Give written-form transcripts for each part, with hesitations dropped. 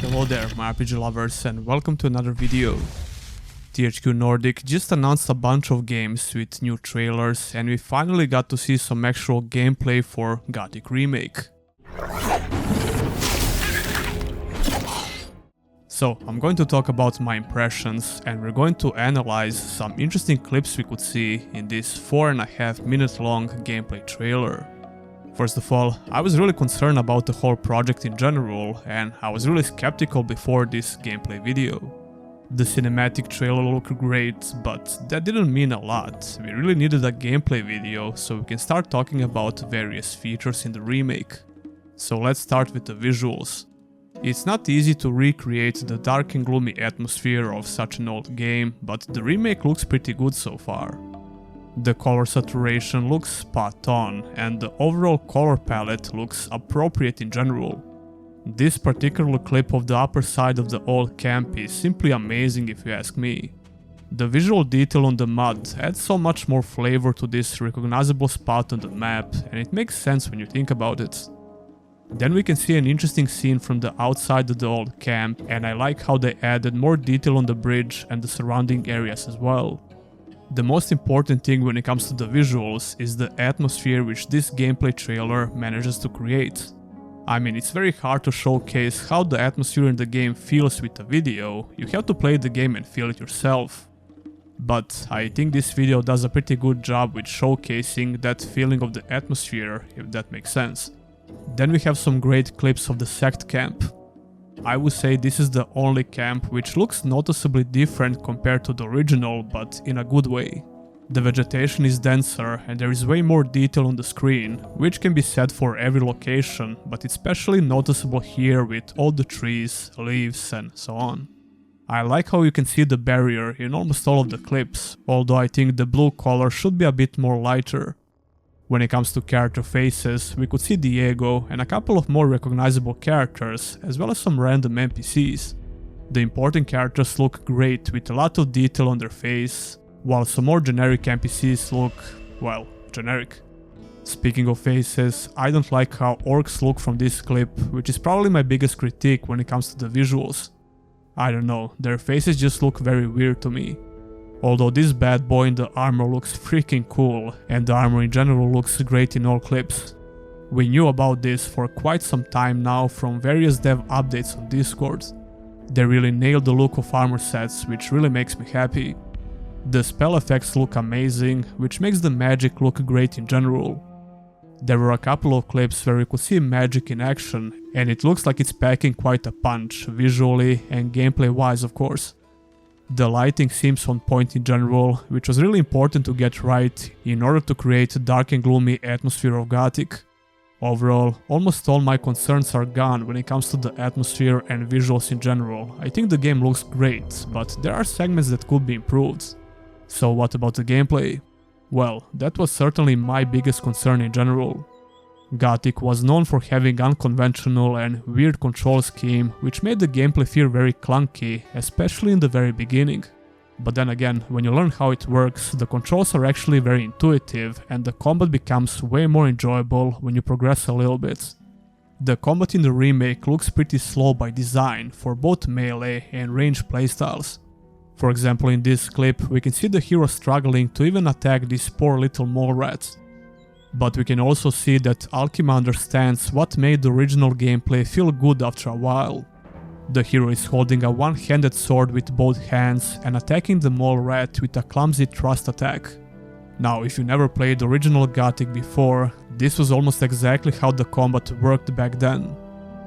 Hello there, my RPG lovers, and welcome to another video. THQ Nordic just announced a bunch of games with new trailers, and we finally got to see some actual gameplay for Gothic Remake. So, I'm going to talk about my impressions, and we're going to analyze some interesting clips we could see in this 4.5 minute long gameplay trailer. First of all, I was really concerned about the whole project in general, and I was really skeptical before this gameplay video. The cinematic trailer looked great, but that didn't mean a lot. We really needed a gameplay video so we can start talking about various features in the remake. So let's start with the visuals. It's not easy to recreate the dark and gloomy atmosphere of such an old game, but the remake looks pretty good so far. The color saturation looks spot on, and the overall color palette looks appropriate in general. This particular clip of the upper side of the old camp is simply amazing if you ask me. The visual detail on the mud adds so much more flavor to this recognizable spot on the map, and it makes sense when you think about it. Then we can see an interesting scene from the outside of the old camp, and I like how they added more detail on the bridge and the surrounding areas as well. The most important thing when it comes to the visuals is the atmosphere which this gameplay trailer manages to create. I mean, it's very hard to showcase how the atmosphere in the game feels with a video, you have to play the game and feel it yourself. But I think this video does a pretty good job with showcasing that feeling of the atmosphere, if that makes sense. Then we have some great clips of the sect camp. I would say this is the only camp which looks noticeably different compared to the original, but in a good way. The vegetation is denser and there is way more detail on the screen, which can be said for every location, but it's especially noticeable here with all the trees, leaves and so on. I like how you can see the barrier in almost all of the clips, although I think the blue color should be a bit more lighter. When it comes to character faces, we could see Diego and a couple of more recognizable characters, as well as some random NPCs. The important characters look great with a lot of detail on their face, while some more generic NPCs look, well, generic. Speaking of faces, I don't like how orcs look from this clip, which is probably my biggest critique when it comes to the visuals. I don't know, their faces just look very weird to me. Although this bad boy in the armor looks freaking cool, and the armor in general looks great in all clips. We knew about this for quite some time now from various dev updates on Discord. They really nailed the look of armor sets, which really makes me happy. The spell effects look amazing, which makes the magic look great in general. There were a couple of clips where we could see magic in action, and it looks like it's packing quite a punch, visually and gameplay wise of course. The lighting seems on point in general, which was really important to get right in order to create a dark and gloomy atmosphere of Gothic. Overall, almost all my concerns are gone when it comes to the atmosphere and visuals in general. I think the game looks great, but there are segments that could be improved. So what about the gameplay? Well, that was certainly my biggest concern in general. Gothic was known for having unconventional and weird control scheme, which made the gameplay feel very clunky, especially in the very beginning. But then again, when you learn how it works, the controls are actually very intuitive and the combat becomes way more enjoyable when you progress a little bit. The combat in the remake looks pretty slow by design for both melee and ranged playstyles. For example, in this clip, we can see the hero struggling to even attack these poor little mole rats. But we can also see that Alchema understands what made the original gameplay feel good after a while. The hero is holding a one-handed sword with both hands and attacking the mole rat with a clumsy thrust attack. Now, if you never played the original Gothic before, this was almost exactly how the combat worked back then.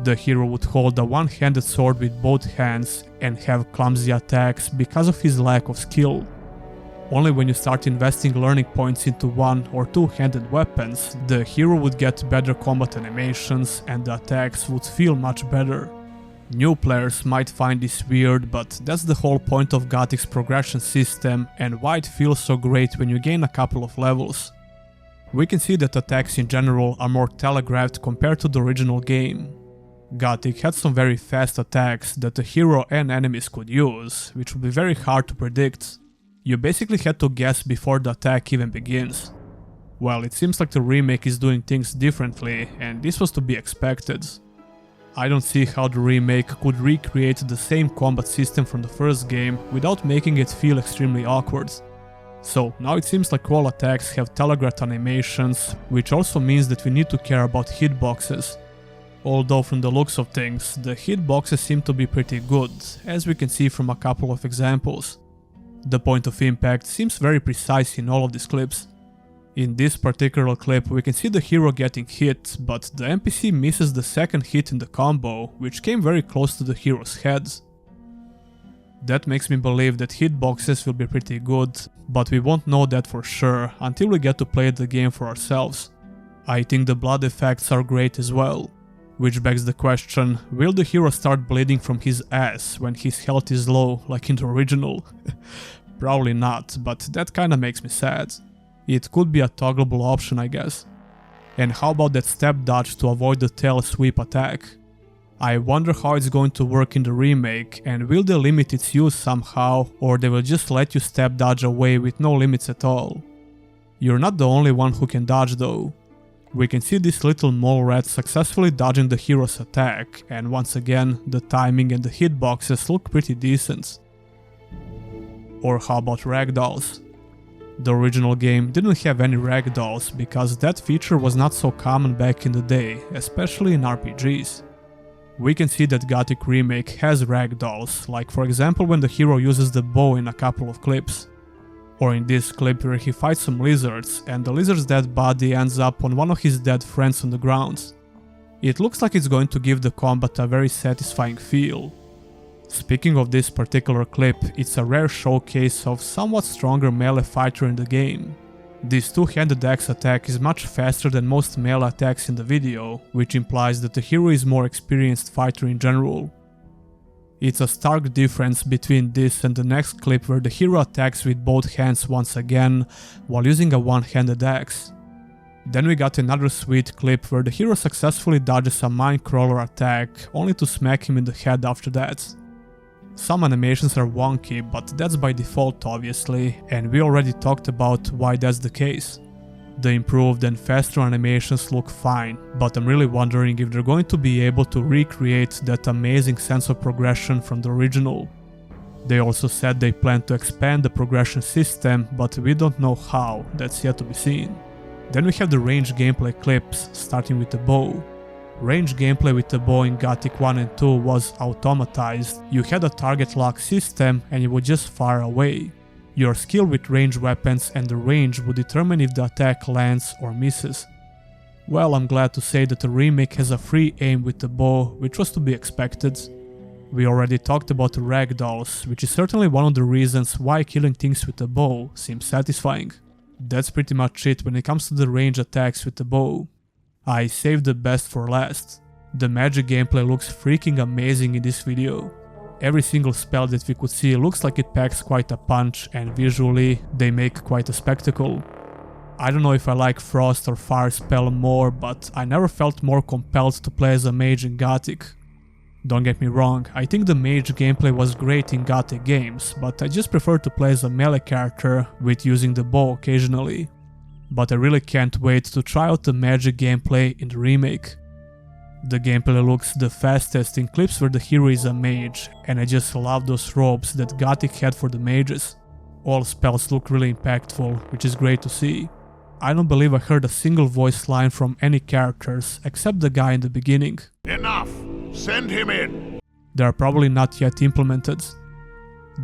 The hero would hold a one-handed sword with both hands and have clumsy attacks because of his lack of skill. Only when you start investing learning points into one or two-handed weapons, the hero would get better combat animations and the attacks would feel much better. New players might find this weird, but that's the whole point of Gothic's progression system and why it feels so great when you gain a couple of levels. We can see that attacks in general are more telegraphed compared to the original game. Gothic had some very fast attacks that the hero and enemies could use, which would be very hard to predict. You basically had to guess before the attack even begins. Well, it seems like the remake is doing things differently, and this was to be expected. I don't see how the remake could recreate the same combat system from the first game without making it feel extremely awkward. So now it seems like all attacks have telegraphed animations, which also means that we need to care about hitboxes. Although from the looks of things, the hitboxes seem to be pretty good, as we can see from a couple of examples. The point of impact seems very precise in all of these clips. In this particular clip we can see the hero getting hit, but the NPC misses the second hit in the combo, which came very close to the hero's head. That makes me believe that hitboxes will be pretty good, but we won't know that for sure until we get to play the game for ourselves. I think the blood effects are great as well. Which begs the question, will the hero start bleeding from his ass when his health is low like in the original? Probably not, but that kinda makes me sad. It could be a toggleable option, I guess. And how about that step dodge to avoid the tail sweep attack? I wonder how it's going to work in the remake, and will they limit its use somehow, or they will just let you step dodge away with no limits at all. You're not the only one who can dodge though. We can see this little mole rat successfully dodging the hero's attack, and once again, the timing and the hitboxes look pretty decent. Or how about ragdolls? The original game didn't have any ragdolls because that feature was not so common back in the day, especially in RPGs. We can see that Gothic Remake has ragdolls, like for example when the hero uses the bow in a couple of clips. Or in this clip where he fights some lizards and the lizard's dead body ends up on one of his dead friends on the ground. It looks like it's going to give the combat a very satisfying feel. Speaking of this particular clip, it's a rare showcase of somewhat stronger melee fighter in the game. This two-handed axe attack is much faster than most melee attacks in the video, which implies that the hero is more experienced fighter in general. It's a stark difference between this and the next clip where the hero attacks with both hands once again, while using a one-handed axe. Then we got another sweet clip where the hero successfully dodges a minecrawler attack, only to smack him in the head after that. Some animations are wonky, but that's by default obviously, and we already talked about why that's the case. The improved and faster animations look fine, but I'm really wondering if they're going to be able to recreate that amazing sense of progression from the original. They also said they plan to expand the progression system, but we don't know how, that's yet to be seen. Then we have the range gameplay clips, starting with the bow. Range gameplay with the bow in Gothic 1 and 2 was automatized. You had a target lock system and you would just fire away. Your skill with range weapons and the range would determine if the attack lands or misses. Well, I'm glad to say that the remake has a free aim with the bow, which was to be expected. We already talked about the ragdolls, which is certainly one of the reasons why killing things with the bow seems satisfying. That's pretty much it when it comes to the range attacks with the bow. I saved the best for last. The magic gameplay looks freaking amazing in this video. Every single spell that we could see looks like it packs quite a punch, and visually they make quite a spectacle. I don't know if I like Frost or Fire spell more, but I never felt more compelled to play as a mage in Gothic. Don't get me wrong, I think the mage gameplay was great in Gothic games, but I just prefer to play as a melee character with using the bow occasionally. But I really can't wait to try out the magic gameplay in the remake. The gameplay looks the fastest in clips where the hero is a mage, and I just love those robes that Gothic had for the mages. All spells look really impactful, which is great to see. I don't believe I heard a single voice line from any characters except the guy in the beginning. Enough! Send him in! They are probably not yet implemented.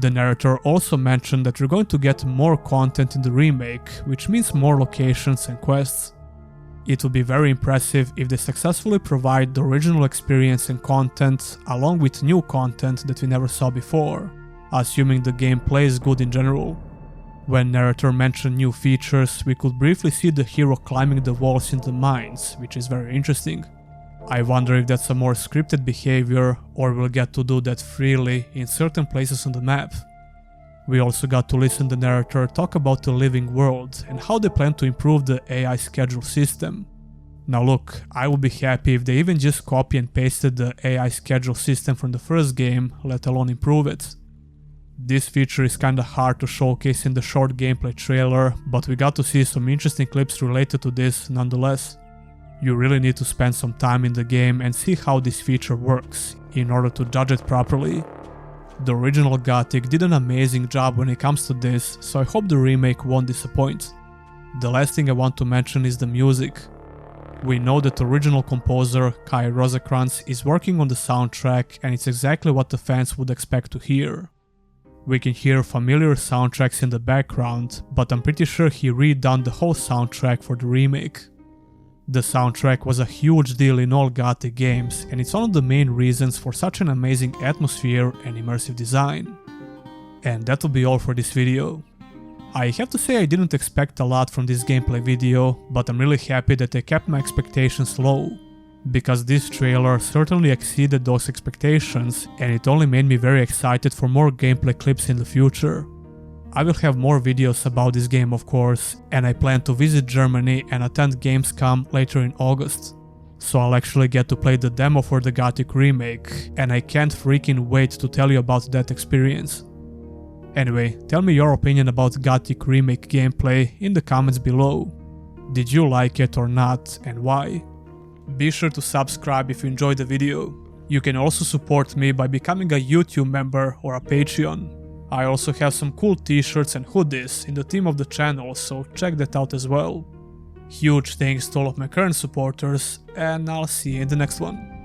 The narrator also mentioned that we're going to get more content in the remake, which means more locations and quests. It will be very impressive if they successfully provide the original experience and content along with new content that we never saw before, assuming the gameplay is good in general. When narrator mentioned new features, we could briefly see the hero climbing the walls in the mines, which is very interesting. I wonder if that's a more scripted behavior, or we'll get to do that freely in certain places on the map. We also got to listen to the narrator talk about the living world and how they plan to improve the AI schedule system. Now look, I would be happy if they even just copy and pasted the AI schedule system from the first game, let alone improve it. This feature is kinda hard to showcase in the short gameplay trailer, but we got to see some interesting clips related to this nonetheless. You really need to spend some time in the game and see how this feature works in order to judge it properly. The original Gothic did an amazing job when it comes to this, so I hope the remake won't disappoint. The last thing I want to mention is the music. We know that original composer Kai Rosekrantz is working on the soundtrack, and it's exactly what the fans would expect to hear. We can hear familiar soundtracks in the background, but I'm pretty sure he redone the whole soundtrack for the remake. The soundtrack was a huge deal in all Gothic games, and it's one of the main reasons for such an amazing atmosphere and immersive design. And that'll be all for this video. I have to say I didn't expect a lot from this gameplay video, but I'm really happy that I kept my expectations low, because this trailer certainly exceeded those expectations, and it only made me very excited for more gameplay clips in the future. I will have more videos about this game, of course, and I plan to visit Germany and attend Gamescom later in August. So I'll actually get to play the demo for the Gothic Remake, and I can't freaking wait to tell you about that experience. Anyway, tell me your opinion about Gothic Remake gameplay in the comments below. Did you like it or not, and why? Be sure to subscribe if you enjoyed the video. You can also support me by becoming a YouTube member or a Patreon. I also have some cool t-shirts and hoodies in the theme of the channel, so check that out as well. Huge thanks to all of my current supporters, and I'll see you in the next one.